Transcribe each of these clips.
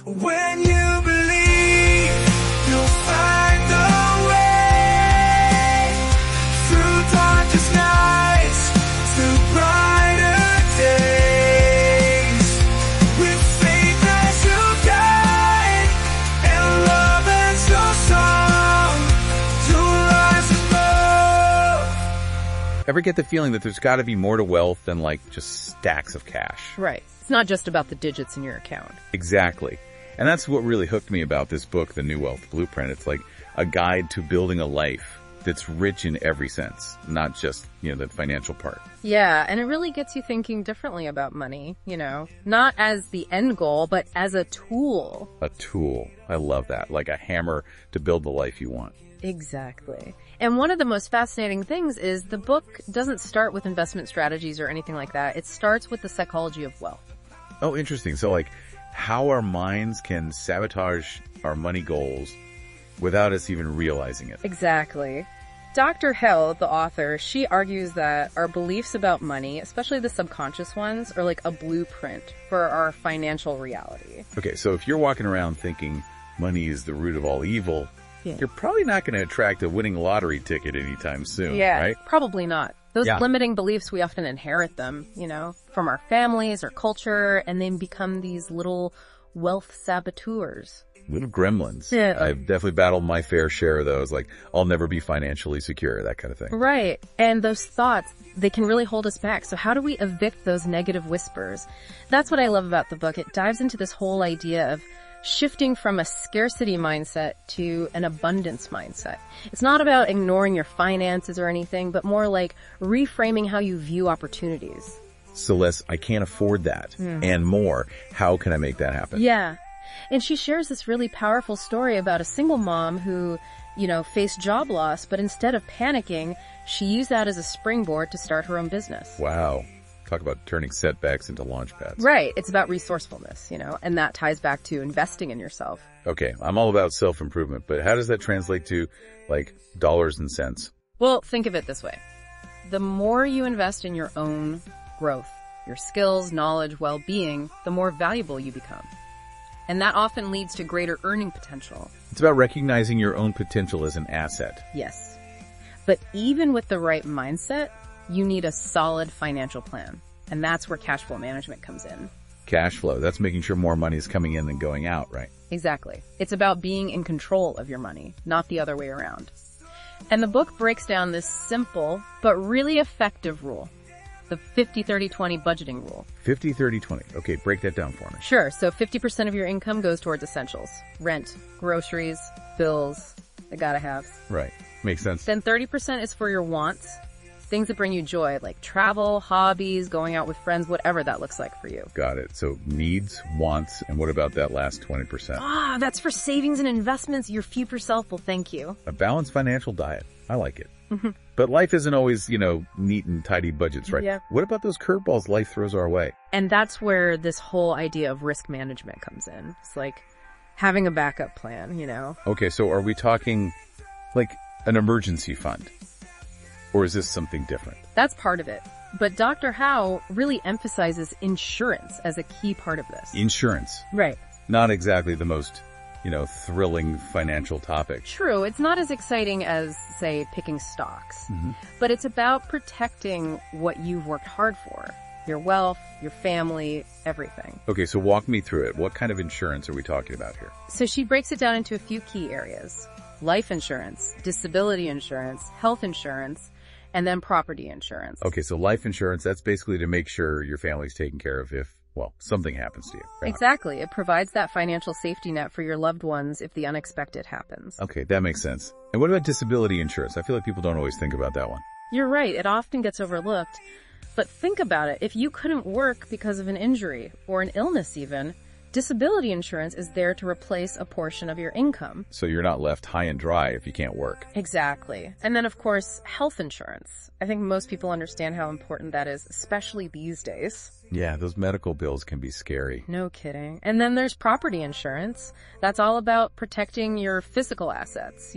When you believe, you'll find the way. Through darkest nights, through brighter days. With faith as your guide, and love as your song, to rise above. Ever get the feeling that there's got to be more to wealth than like just stacks of cash? Right. It's not just about the digits in your account. Exactly. And that's what really hooked me about this book, The New Wealth Blueprint. It's like a guide to building a life that's rich in every sense, not just, the financial part. Yeah, and it really gets you thinking differently about money, not as the end goal, but as a tool. A tool. I love that. Like a hammer to build the life you want. Exactly. And one of the most fascinating things is the book doesn't start with investment strategies or anything like that. It starts with the psychology of wealth. Oh, interesting. So like how our minds can sabotage our money goals without us even realizing it. Exactly. Dr. Hell, the author, she argues that our beliefs about money, especially the subconscious ones, are like a blueprint for our financial reality. Okay, so if you're walking around thinking money is the root of all evil, Yeah. you're probably not going to attract a winning lottery ticket anytime soon, right? Probably not. Those limiting beliefs, we often inherit them, from our families or culture, and then become these little wealth saboteurs. Little gremlins. Yeah. I've definitely battled my fair share of those, like, I'll never be financially secure, that kind of thing. Right. And those thoughts, they can really hold us back. So how do we evict those negative whispers? That's what I love about the book. It dives into this whole idea of shifting from a scarcity mindset to an abundance mindset. It's not about ignoring your finances or anything, but more like reframing how you view opportunities. Celeste, I can't afford that. And more. How can I make that happen? Yeah. And she shares this really powerful story about a single mom who, faced job loss, but instead of panicking, she used that as a springboard to start her own business. Wow. Talk about turning setbacks into launch pads. Right. It's about resourcefulness, and that ties back to investing in yourself. Okay, I'm all about self-improvement, but how does that translate to, like, dollars and cents? Well, think of it this way. The more you invest in your own growth, your skills, knowledge, well-being, the more valuable you become. And that often leads to greater earning potential. It's about recognizing your own potential as an asset. Yes. But even with the right mindset, you need a solid financial plan. And that's where cash flow management comes in. Cash flow, that's making sure more money is coming in than going out, right? Exactly. It's about being in control of your money, not the other way around. And the book breaks down this simple but really effective rule. The 50-30-20 budgeting rule. 50-30-20. Okay, break that down for me. Sure. So 50% of your income goes towards essentials. Rent, groceries, bills, the gotta haves. Right. Makes sense. Then 30% is for your wants. Things that bring you joy, like travel, hobbies, going out with friends, whatever that looks like for you. Got it. So needs, wants, and what about that last 20%? That's for savings and investments. Your future self will thank you. A balanced financial diet. I like it. But life isn't always, neat and tidy budgets, right? Yeah. What about those curveballs life throws our way? And that's where this whole idea of risk management comes in. It's like having a backup plan, Okay, so are we talking like an emergency fund? Or is this something different? That's part of it. But Dr. Howe really emphasizes insurance as a key part of this. Insurance. Right. Not exactly the most, thrilling financial topic. True. It's not as exciting as, say, picking stocks. But it's about protecting what you've worked hard for. Your wealth, your family, everything. Okay, so walk me through it. What kind of insurance are we talking about here? So she breaks it down into a few key areas. Life insurance, disability insurance, health insurance, and then property insurance. Okay, so life insurance, that's basically to make sure your family's taken care of if, something happens to you. Right? Exactly. It provides that financial safety net for your loved ones if the unexpected happens. Okay, that makes sense. And what about disability insurance? I feel like people don't always think about that one. You're right. It often gets overlooked. But think about it. If you couldn't work because of an injury or an illness even, disability insurance is there to replace a portion of your income. So you're not left high and dry if you can't work. Exactly. And then, of course, health insurance. I think most people understand how important that is, especially these days. Yeah, those medical bills can be scary. No kidding. And then there's property insurance. That's all about protecting your physical assets,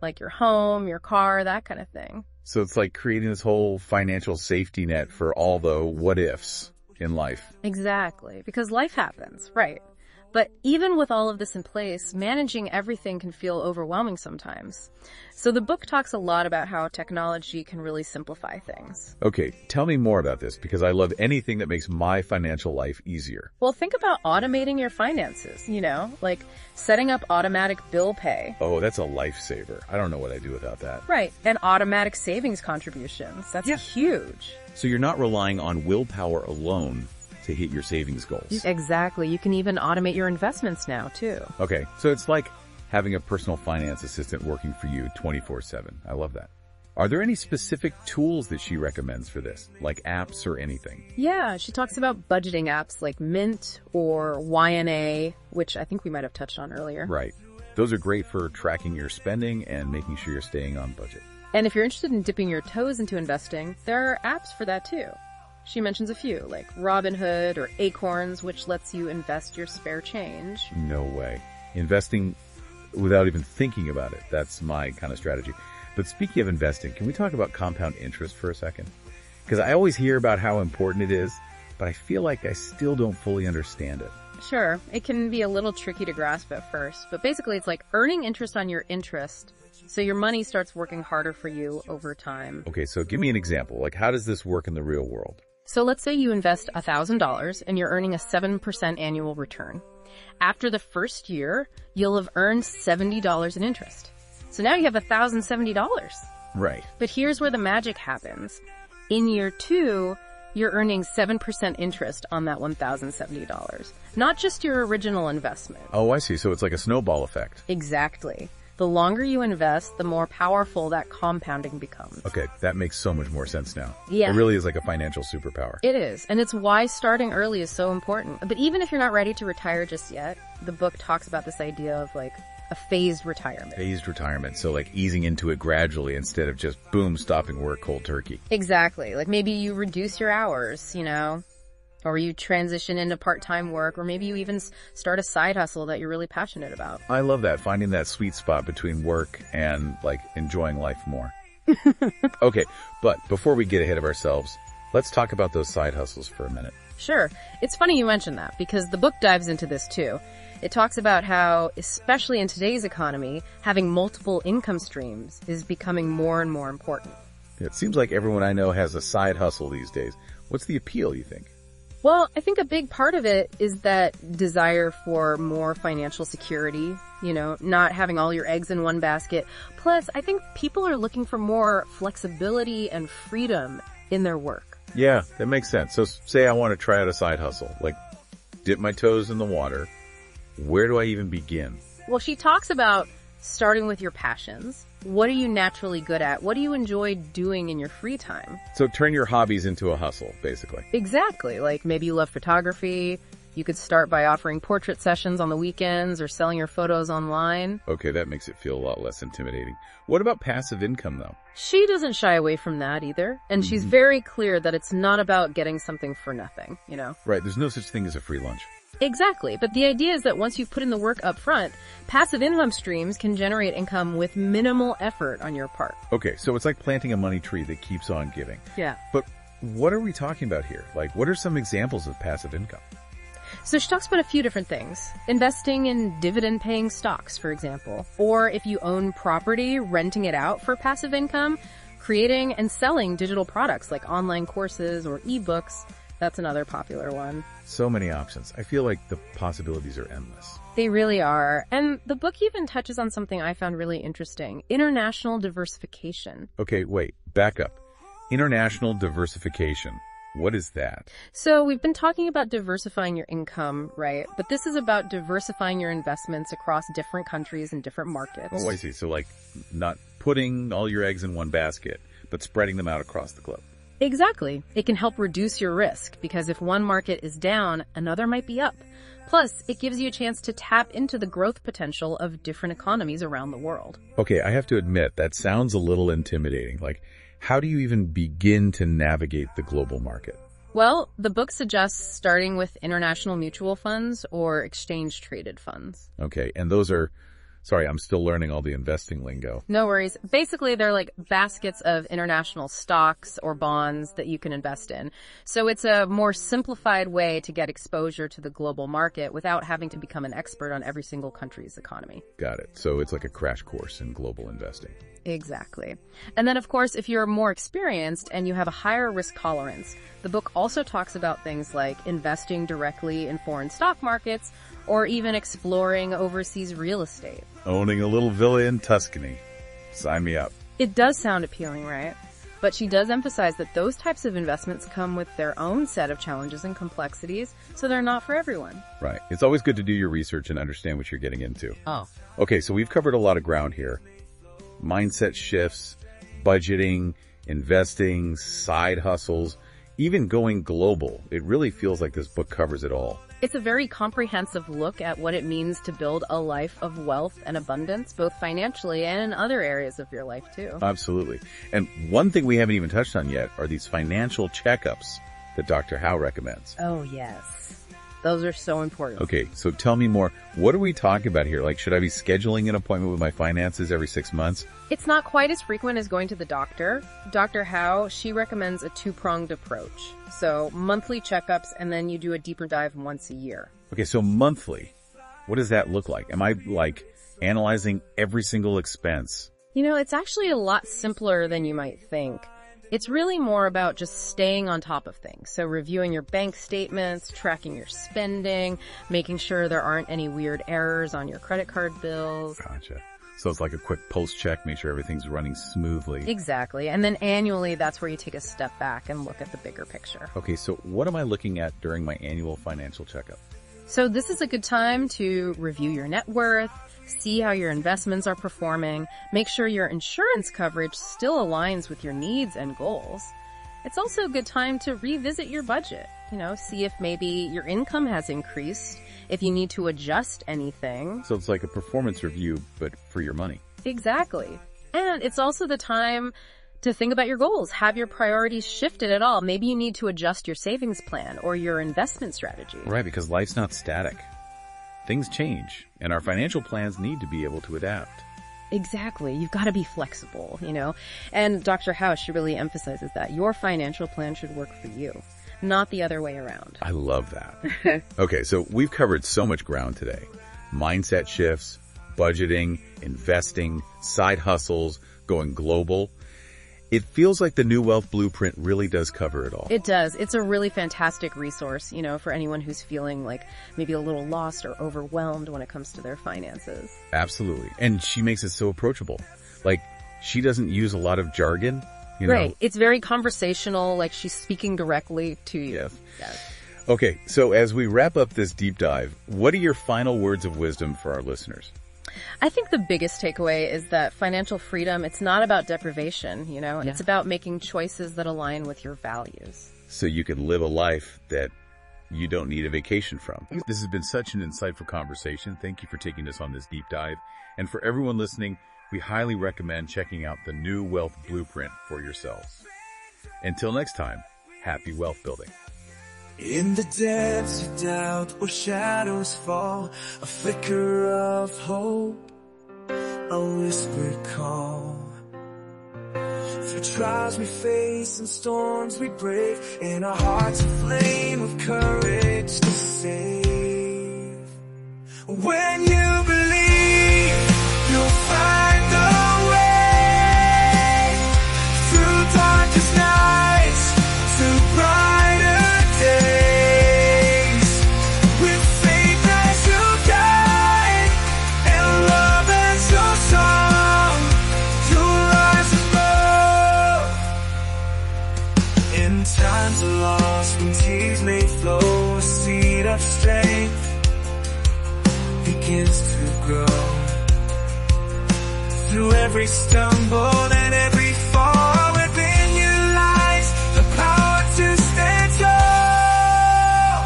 like your home, your car, that kind of thing. So it's like creating this whole financial safety net for all the what ifs in life. Exactly. Because life happens, right? But even with all of this in place, managing everything can feel overwhelming sometimes. So the book talks a lot about how technology can really simplify things. Okay, tell me more about this because I love anything that makes my financial life easier. Well, think about automating your finances, like setting up automatic bill pay. Oh, that's a lifesaver. I don't know what I'd do without that. Right, and automatic savings contributions. That's huge. So you're not relying on willpower alone to hit your savings goals. Exactly. You can even automate your investments now, too. Okay, so it's like having a personal finance assistant working for you 24/7. I love that. Are there any specific tools that she recommends for this, like apps or anything? Yeah, she talks about budgeting apps like Mint or YNA, which I think we might have touched on earlier. Right. Those are great for tracking your spending and making sure you're staying on budget. And if you're interested in dipping your toes into investing, there are apps for that too. She mentions a few, like Robinhood or Acorns, which lets you invest your spare change. No way. Investing without even thinking about it. That's my kind of strategy. But speaking of investing, can we talk about compound interest for a second? Because I always hear about how important it is, but I feel like I still don't fully understand it. Sure, it can be a little tricky to grasp at first, but basically it's like earning interest on your interest, so your money starts working harder for you over time. Okay, so give me an example. Like, how does this work in the real world? So let's say you invest $1,000 and you're earning a 7% annual return. After the first year, you'll have earned $70 in interest. So now you have $1,070. Right. But here's where the magic happens. In year 2, you're earning 7% interest on that $1,070, not just your original investment. Oh, I see. So it's like a snowball effect. Exactly. The longer you invest, the more powerful that compounding becomes. Okay, that makes so much more sense now. Yeah. It really is like a financial superpower. It is, and it's why starting early is so important. But even if you're not ready to retire just yet, the book talks about this idea of like a phased retirement. Phased retirement, so like easing into it gradually instead of just boom, stopping work cold turkey. Exactly. Like maybe you reduce your hours, or you transition into part-time work, or maybe you even start a side hustle that you're really passionate about. I love that, finding that sweet spot between work and like enjoying life more. Okay, but before we get ahead of ourselves, let's talk about those side hustles for a minute. Sure. It's funny you mention that because the book dives into this too. It talks about how, especially in today's economy, having multiple income streams is becoming more and more important. It seems like everyone I know has a side hustle these days. What's the appeal, you think? Well, I think a big part of it is that desire for more financial security, not having all your eggs in one basket. Plus, I think people are looking for more flexibility and freedom in their work. Yeah, that makes sense. So say I want to try out a side hustle, like dip my toes in the water. Where do I even begin? Well, she talks about starting with your passions. What are you naturally good at? What do you enjoy doing in your free time? So turn your hobbies into a hustle, basically. Exactly. Like maybe you love photography. You could start by offering portrait sessions on the weekends or selling your photos online. Okay, that makes it feel a lot less intimidating. What about passive income, though? She doesn't shy away from that either. And she's very clear that it's not about getting something for nothing, Right, there's no such thing as a free lunch. Exactly. But the idea is that once you've put in the work up front, passive income streams can generate income with minimal effort on your part. Okay, so it's like planting a money tree that keeps on giving. Yeah. But what are we talking about here? Like, what are some examples of passive income? So she talks about a few different things. Investing in dividend-paying stocks, for example. Or if you own property, renting it out for passive income. Creating and selling digital products like online courses or ebooks. That's another popular one. So many options. I feel like the possibilities are endless. They really are. And the book even touches on something I found really interesting. International diversification. Okay, wait. Back up. International diversification. What is that? So we've been talking about diversifying your income, right? But this is about diversifying your investments across different countries and different markets. Oh, I see. So like not putting all your eggs in one basket, but spreading them out across the globe. Exactly. It can help reduce your risk because if one market is down, another might be up. Plus, it gives you a chance to tap into the growth potential of different economies around the world. Okay, I have to admit, that sounds a little intimidating. Like, how do you even begin to navigate the global market? Well, the book suggests starting with international mutual funds or exchange-traded funds. Okay, and those are Sorry, I'm still learning all the investing lingo. No worries. Basically, they're like baskets of international stocks or bonds that you can invest in. So it's a more simplified way to get exposure to the global market without having to become an expert on every single country's economy. Got it. So it's like a crash course in global investing. Exactly. And then, of course, if you're more experienced and you have a higher risk tolerance, the book also talks about things like investing directly in foreign stock markets or even exploring overseas real estate. Owning a little villa in Tuscany. Sign me up. It does sound appealing, right? But she does emphasize that those types of investments come with their own set of challenges and complexities, so they're not for everyone. Right. It's always good to do your research and understand what you're getting into. Oh. Okay, so we've covered a lot of ground here. Mindset shifts, budgeting, investing, side hustles, even going global. It really feels like this book covers it all. It's a very comprehensive look at what it means to build a life of wealth and abundance, both financially and in other areas of your life, too. Absolutely. And one thing we haven't even touched on yet are these financial checkups that Dr. Howe recommends. Oh, yes. Those are so important. Okay, so tell me more. What are we talking about here? Like, should I be scheduling an appointment with my finances every 6 months? It's not quite as frequent as going to the doctor. Dr. Howe, she recommends a two-pronged approach. So monthly checkups, and then you do a deeper dive once a year. Okay, so monthly. What does that look like? Am I, like, analyzing every single expense? You know, it's actually a lot simpler than you might think. It's really more about just staying on top of things. So reviewing your bank statements, tracking your spending, making sure there aren't any weird errors on your credit card bills. Gotcha. So it's like a quick pulse check, make sure everything's running smoothly. Exactly. And then annually, that's where you take a step back and look at the bigger picture. Okay, so what am I looking at during my annual financial checkup? So this is a good time to review your net worth, see how your investments are performing, make sure your insurance coverage still aligns with your needs and goals. It's also a good time to revisit your budget, see if maybe your income has increased, if you need to adjust anything. So it's like a performance review, but for your money. Exactly. And it's also the time to think about your goals. Have your priorities shifted at all? Maybe you need to adjust your savings plan or your investment strategy. Right, because life's not static. Things change, and our financial plans need to be able to adapt. Exactly. You've got to be flexible, And Dr. Howe, she really emphasizes that. Your financial plan should work for you, not the other way around. I love that. Okay, so we've covered so much ground today. Mindset shifts, budgeting, investing, side hustles, going global. It feels like the New Wealth Blueprint really does cover it all. It does. It's a really fantastic resource, for anyone who's feeling like maybe a little lost or overwhelmed when it comes to their finances. Absolutely. And she makes it so approachable. Like, she doesn't use a lot of jargon, Right. It's very conversational, like she's speaking directly to you. Yes. Okay, so as we wrap up this deep dive, what are your final words of wisdom for our listeners? I think the biggest takeaway is that financial freedom, it's not about deprivation, It's about making choices that align with your values. So you can live a life that you don't need a vacation from. This has been such an insightful conversation. Thank you for taking us on this deep dive. And for everyone listening, we highly recommend checking out the New Wealth Blueprint for yourselves. Until next time, happy wealth building. In the depths of doubt where shadows fall, a flicker of hope, a whispered call. Through trials we face and storms we break, in our hearts a flame of courage to save. When you believe, you'll find a way through darkest nights to brighter days. With faith as your guide and love as your song, you'll rise above. In times of loss, when tears may flow, a seed of strength begins to grow. Through every stumble and every fall, within you lies the power to stand tall.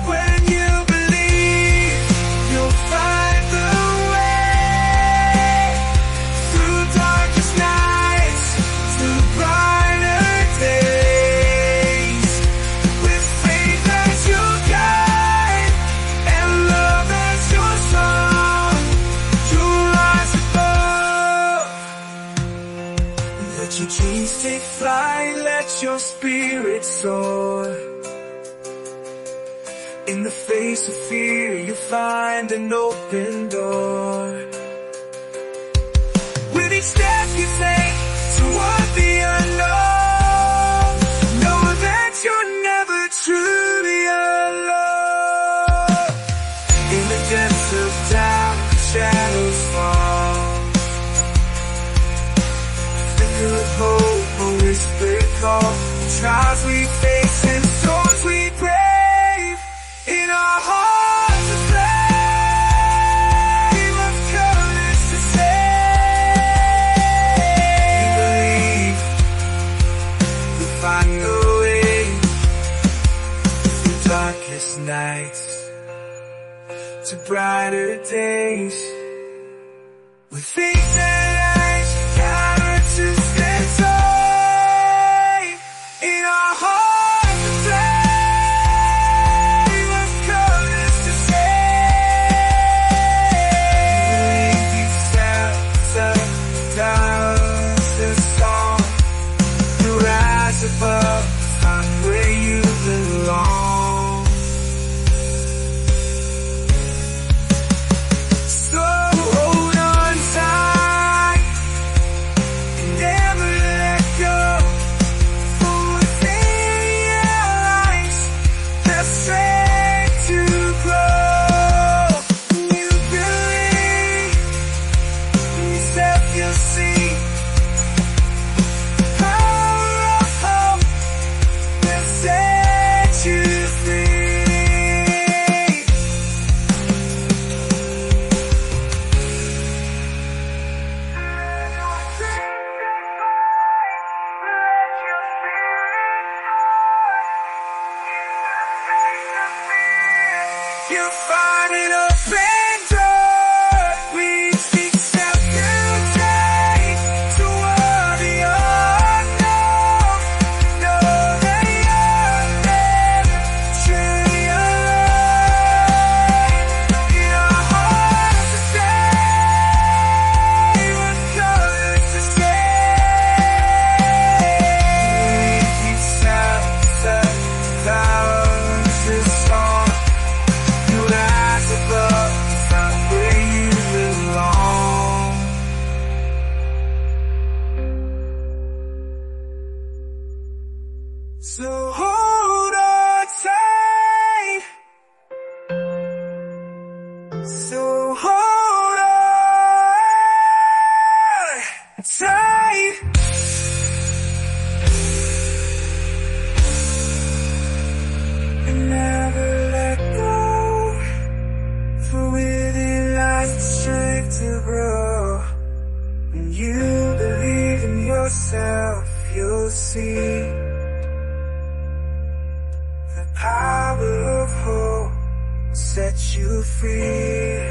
When you believe, you'll find the way through darkest nights to brighter days. With faith as your guide and love as your song, you'll your spirit soar. In the face of fear, you find an open door. With each step you take toward the unknown, know that you're never truly alone. In the depths of doubt, shadows fall. Flicker of hope, a whispered call. Trials we face and storms we brave. In our hearts a flame of courage to save. We believe we'll find a way through darkest nights to brighter days. With faith and eyes, courage to stand tall. In our hearts a flame of courage to save. Deep shelter, the song. You rise above, find where you belong. So hold on tight and never let go. For within your lies the strength to grow. When you believe in yourself, you'll see power of hope that set you free. You're finding a door. We speak step you take toward the unknown. Know that you're never truly alone. In our hearts to stay with courage to stay. Keep shelter, clouds this song. You rise above, find where you belong. So hold on tight. So hold on tight. And never let go. For within lies the strength to grow. When you believe in yourself, you'll see the power of hope set you free.